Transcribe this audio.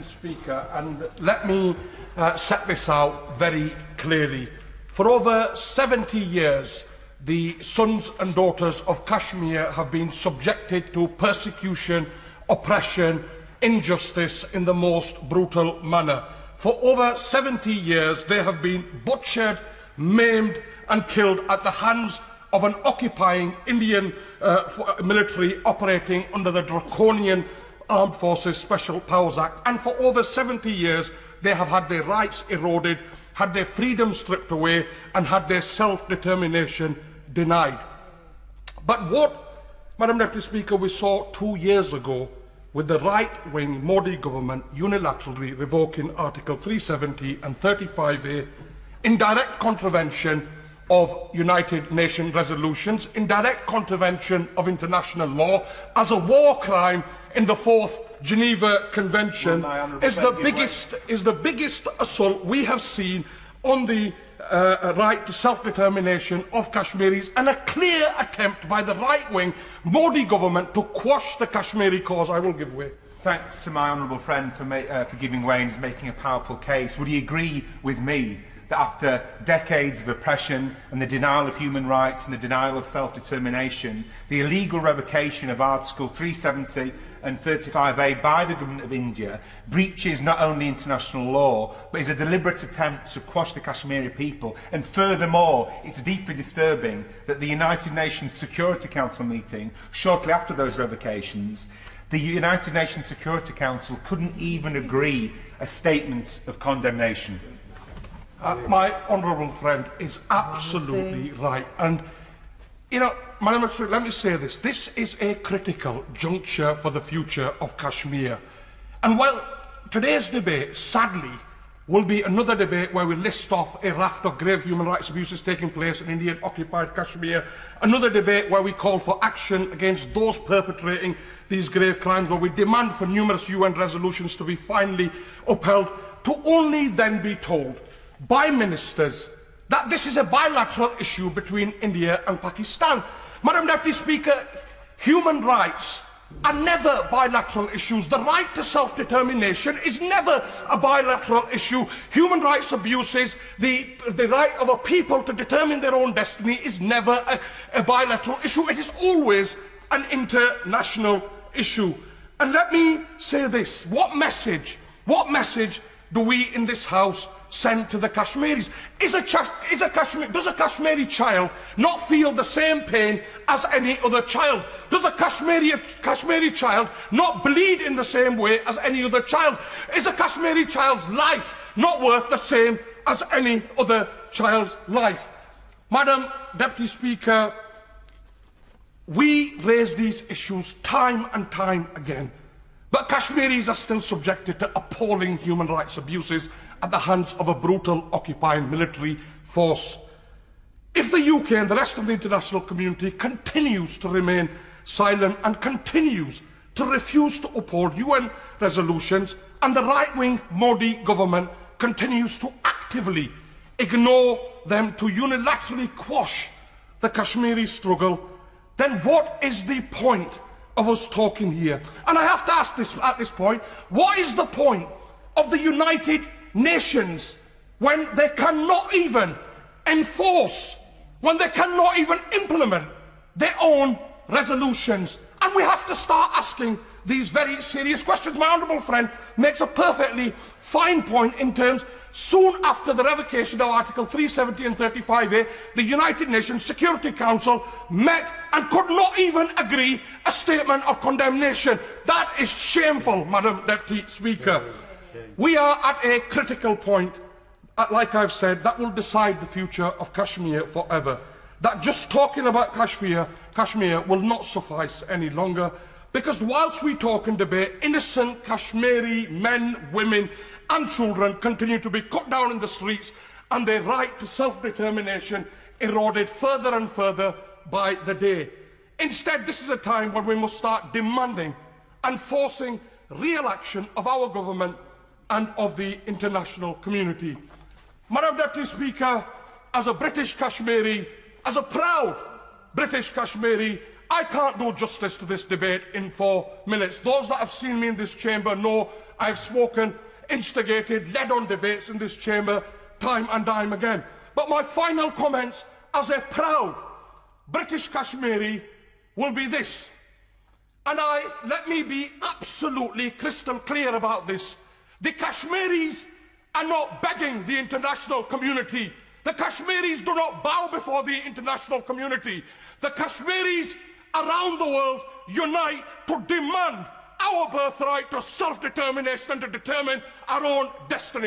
Speaker, and let me set this out very clearly. For over 70 years, the sons and daughters of Kashmir have been subjected to persecution, oppression, injustice in the most brutal manner. For over 70 years, they have been butchered, maimed and killed at the hands of an occupying Indian military operating under the draconian Armed Forces Special Powers Act, and for over 70 years they have had their rights eroded, had their freedom stripped away and had their self-determination denied. But what, Madam Deputy Speaker, we saw 2 years ago with the right-wing Modi government unilaterally revoking Article 370 and 35A in direct contravention of United Nations resolutions, in direct contravention of international law, as a war crime in the 4th Geneva Convention, is the biggest assault we have seen on the right to self-determination of Kashmiris, and a clear attempt by the right-wing Modi government to quash the Kashmiri cause. I will give way. Thanks to my honourable friend for giving way and making a powerful case. Would he agree with me that after decades of oppression and the denial of human rights and the denial of self-determination, the illegal revocation of Article 370 and 35A by the Government of India breaches not only international law, but is a deliberate attempt to quash the Kashmiri people? And furthermore, it's deeply disturbing that the United Nations Security Council meeting, shortly after those revocations, the United Nations Security Council couldn't even agree a statement of condemnation. My honourable friend is absolutely right. And, you know, Madam Secretary, let me say this. This is a critical juncture for the future of Kashmir. And while today's debate, sadly, will be another debate where we list off a raft of grave human rights abuses taking place in Indian-occupied Kashmir, another debate where we call for action against those perpetrating these grave crimes, where we demand for numerous UN resolutions to be finally upheld, to only then be told by ministers that this is a bilateral issue between India and Pakistan. Madam Deputy Speaker, human rights are never bilateral issues. The right to self-determination is never a bilateral issue. Human rights abuses, the right of a people to determine their own destiny is never a bilateral issue. It is always an international issue. And let me say this, what message do we in this House send to the Kashmiris? Does a Kashmiri child not feel the same pain as any other child? Does a Kashmiri child not bleed in the same way as any other child? Is a Kashmiri child's life not worth the same as any other child's life? Madam Deputy Speaker, we raise these issues time and time again, but Kashmiris are still subjected to appalling human rights abuses at the hands of a brutal occupying military force. If the UK and the rest of the international community continues to remain silent and continues to refuse to uphold UN resolutions, and the right-wing Modi government continues to actively ignore them to unilaterally quash the Kashmiri struggle, then what is the point of us talking here? And I have to ask this at this point, what is the point of the United Nations when they cannot even enforce, when they cannot even implement their own resolutions? And we have to start asking these very serious questions. My honourable friend makes a perfectly fine point in terms, soon after the revocation of Article 370 and 35A, the United Nations Security Council met and could not even agree a statement of condemnation. That is shameful, Madam Deputy Speaker. We are at a critical point, like I've said, that will decide the future of Kashmir forever. That just talking about Kashmir will not suffice any longer, because whilst we talk and debate, innocent Kashmiri men, women and children continue to be cut down in the streets and their right to self-determination eroded further and further by the day. Instead, this is a time when we must start demanding and forcing real action of our government and of the international community. Madam Deputy Speaker, as a British Kashmiri, as a proud British Kashmiri, I can't do justice to this debate in 4 minutes. Those that have seen me in this chamber know I've spoken, instigated, led on debates in this chamber time and time again. But my final comments as a proud British Kashmiri will be this. And let me be absolutely crystal clear about this. The Kashmiris are not begging the international community. The Kashmiris do not bow before the international community. The Kashmiris around the world unite to demand our birthright to self-determination and to determine our own destiny.